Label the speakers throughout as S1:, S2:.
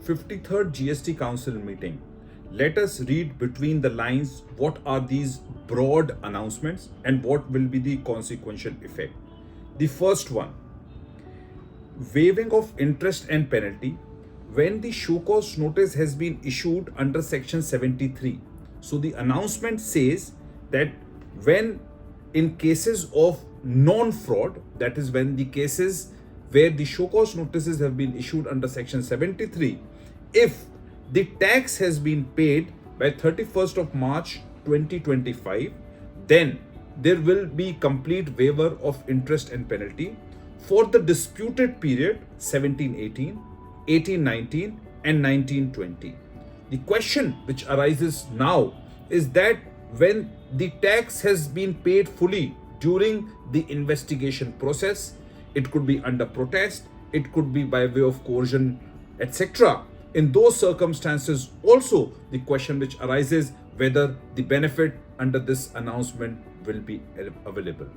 S1: 53rd GST Council meeting. Let us read between the lines what are these broad announcements and what will be the consequential effect. The first one, waiving of interest and penalty when the show cause notice has been issued under section 73. So the announcement says that when in cases of non-fraud, that is when the cases where the show cause notices have been issued under section 73, if the tax has been paid by 31st of March 2025, then there will be complete waiver of interest and penalty for the disputed period 1718, 1819 and 1920. The question which arises now is that when the tax has been paid fully during the investigation process, it could be under protest, it could be by way of coercion, etc. In those circumstances also, the question which arises whether the benefit under this announcement will be available.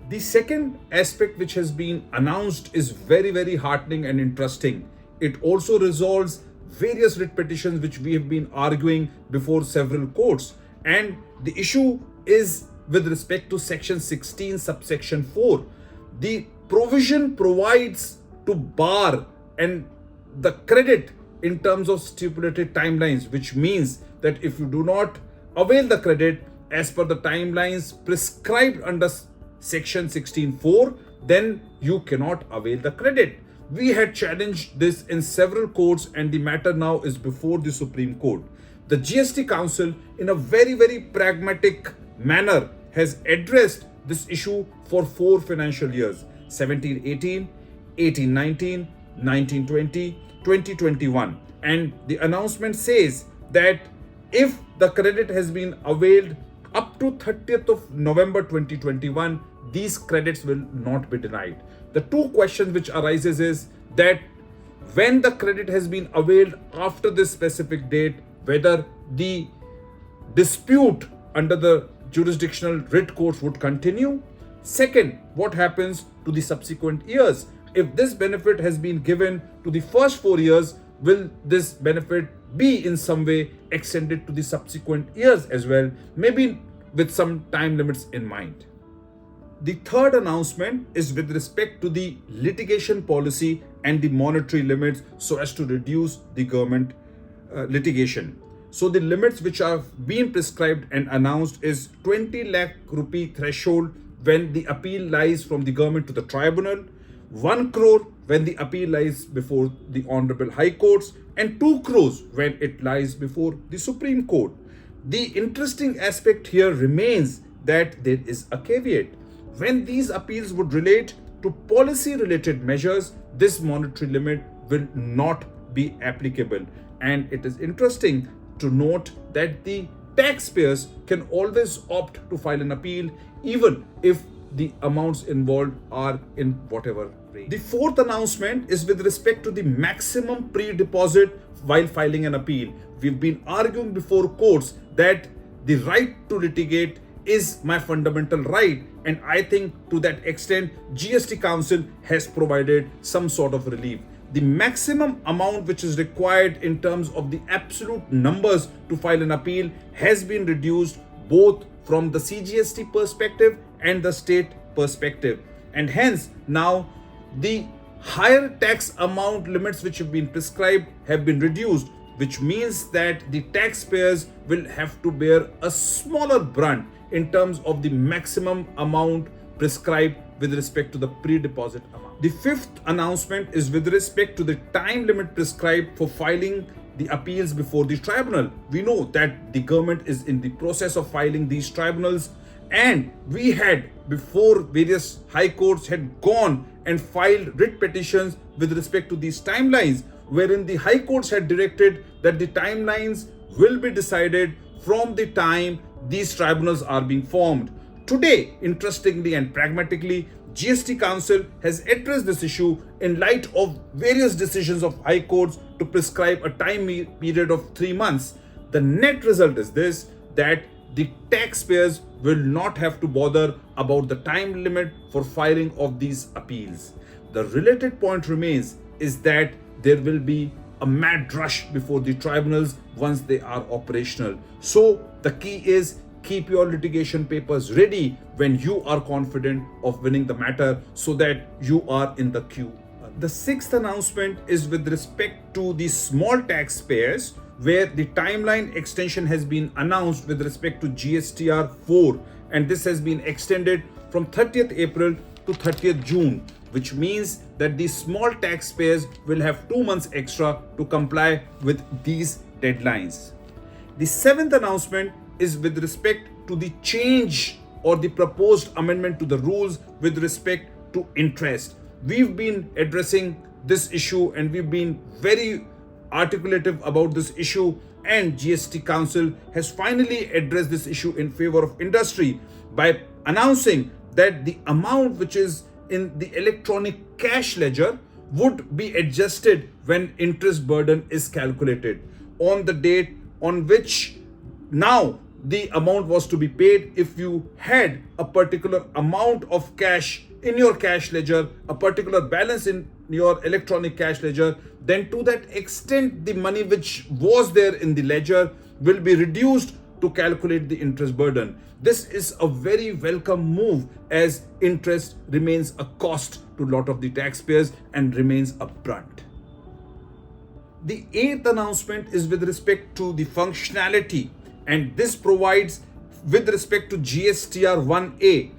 S1: The second aspect which has been announced is very heartening and interesting. It also resolves various writ petitions which we have been arguing before several courts, and the issue is with respect to section 16 subsection 4. The provision provides to bar and the credit in terms of stipulated timelines, which means that if you do not avail the credit as per the timelines prescribed under section 16.4, then you cannot avail the credit. We had challenged this in several courts and the matter now is before the Supreme Court. The GST Council in a very pragmatic manner has addressed this issue for 4 financial years, 1718, 1819, 1920, 2021. And the announcement says that if the credit has been availed up to 30th of November 2021, these credits will not be denied. The two questions which arises is that when the credit has been availed after this specific date, whether the dispute under the jurisdictional writ courts would continue. Second, what happens to the subsequent years? If this benefit has been given to the first 4 years, will this benefit be in some way extended to the subsequent years as well, maybe with some time limits in mind? The third announcement is with respect to the litigation policy and the monetary limits so as to reduce the government litigation. So the limits which have been prescribed and announced is 20 lakh rupee threshold when the appeal lies from the government to the tribunal, 1 crore when the appeal lies before the Honorable High Courts, and 2 crores when it lies before the Supreme Court. The interesting aspect here remains that there is a caveat. When these appeals would relate to policy-related measures, this monetary limit will not be applicable. And it is interesting to note that the taxpayers can always opt to file an appeal even if the amounts involved are in whatever range. The fourth announcement is with respect to the maximum pre-deposit while filing an appeal. We've been arguing before courts that the right to litigate is my fundamental right, and I think to that extent GST Council has provided some sort of relief. The maximum amount which is required in terms of the absolute numbers to file an appeal has been reduced both from the CGST perspective and the state perspective, and hence now the higher tax amount limits which have been prescribed have been reduced, which means that the taxpayers will have to bear a smaller brunt in terms of the maximum amount prescribed with respect to the pre-deposit amount. The fifth announcement is with respect to the time limit prescribed for filing the appeals before the tribunal. We know that the government is in the process of filing these tribunals, and we had before various high courts had gone and filed writ petitions with respect to these timelines, wherein the high courts had directed that the timelines will be decided from the time these tribunals are being formed. Today, interestingly and pragmatically, GST Council has addressed this issue in light of various decisions of high courts to prescribe a time period of 3 months. The net result is this, that the taxpayers will not have to bother about the time limit for filing of these appeals. The related point remains is that there will be a mad rush before the tribunals once they are operational. So the key is keep your litigation papers ready when you are confident of winning the matter so that you are in the queue. The sixth announcement is with respect to the small taxpayers, where the timeline extension has been announced with respect to GSTR 4, and this has been extended from 30th April to 30th June, which means that the small taxpayers will have 2 months extra to comply with these deadlines. The seventh announcement is with respect to the change or the proposed amendment to the rules with respect to interest. We've been addressing this issue and we've been very articulative about this issue, and GST Council has finally addressed this issue in favor of industry by announcing that the amount which is in the electronic cash ledger would be adjusted when interest burden is calculated on the date on which now the amount was to be paid. If you had a particular amount of cash in your cash ledger, a particular balance in your electronic cash ledger, then to that extent the money which was there in the ledger will be reduced to calculate the interest burden. This is a very welcome move, as interest remains a cost to a lot of the taxpayers and remains upfront. The eighth announcement is with respect to the functionality, and this provides with respect to GSTR 1A.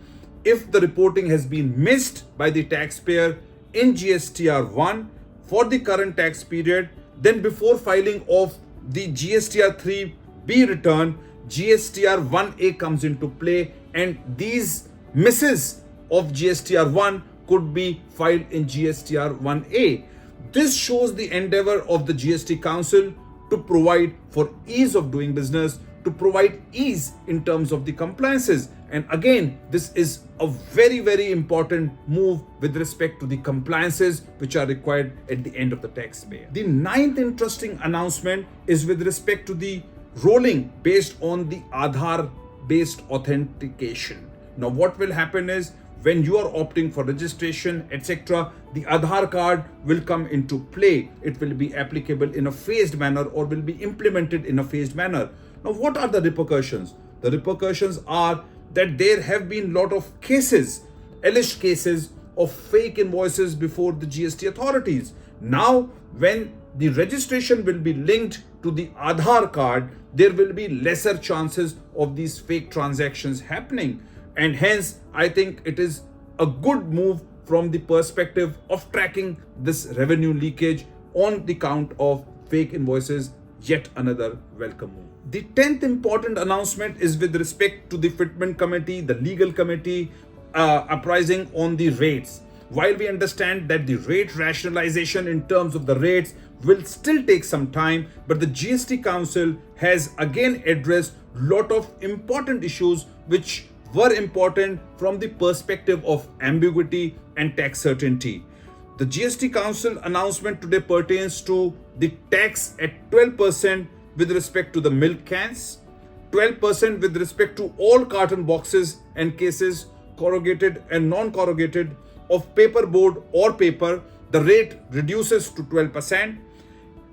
S1: If the reporting has been missed by the taxpayer in GSTR 1 for the current tax period, then before filing of the GSTR 3B return, GSTR 1A comes into play, and these misses of GSTR 1 could be filed in GSTR 1A. This shows the endeavor of the GST Council to provide for ease of doing business, to provide ease in terms of the compliances. And again, this is a very, very important move with respect to the compliances which are required at the end of the taxpayer. The ninth interesting announcement is with respect to the rolling based on the Aadhaar-based authentication. Now, what will happen is when you are opting for registration, etc., the Aadhaar card will come into play. It will be applicable in a phased manner or will be implemented in a phased manner. Now, what are the repercussions? The repercussions are that there have been a lot of cases, alleged cases of fake invoices before the GST authorities. Now, when the registration will be linked to the Aadhaar card, there will be lesser chances of these fake transactions happening. And hence, I think it is a good move from the perspective of tracking this revenue leakage on the count of fake invoices. Yet another welcome move. The 10th important announcement is with respect to the Fitment Committee, the legal committee apprising on the rates. While we understand that the rate rationalization in terms of the rates will still take some time, but the GST Council has again addressed a lot of important issues which were important from the perspective of ambiguity and tax certainty. The GST Council announcement today pertains to the tax at 12% with respect to the milk cans, 12% with respect to all carton boxes and cases, corrugated and non-corrugated, of paperboard or paper. The rate reduces to 12%.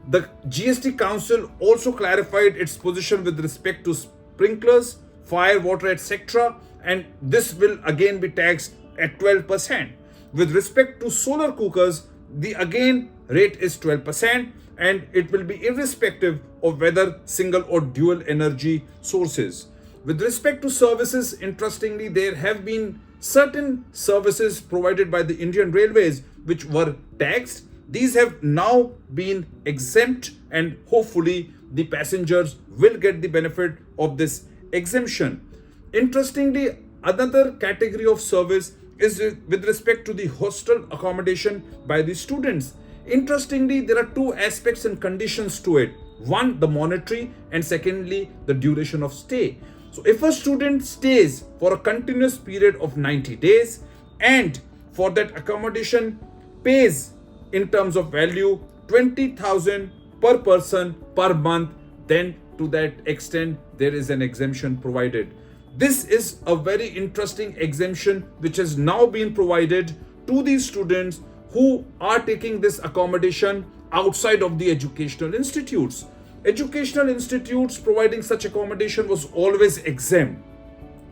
S1: The GST Council also clarified its position with respect to sprinklers, fire, water, etc., and this will again be taxed at 12%. With respect to solar cookers, the again rate is 12%, and it will be irrespective of whether single or dual energy sources. With respect to services, interestingly, there have been certain services provided by the Indian Railways which were taxed. These have now been exempt, and hopefully the passengers will get the benefit of this exemption. Interestingly, another category of service is with respect to the hostel accommodation by the students. Interestingly, there are two aspects and conditions to it. One, the monetary, and secondly, the duration of stay. So if a student stays for a continuous period of 90 days and for that accommodation pays in terms of value 20,000 per person per month, then to that extent there is an exemption provided. This is a very interesting exemption which has now been provided to these students who are taking this accommodation outside of the educational institutes. Educational institutes providing such accommodation was always exempt.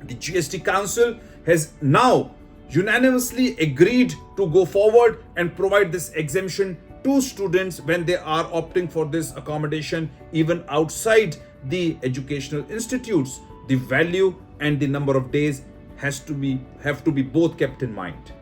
S1: The GST Council has now unanimously agreed to go forward and provide this exemption to students when they are opting for this accommodation even outside the educational institutes. The value and the number of days have to be both kept in mind.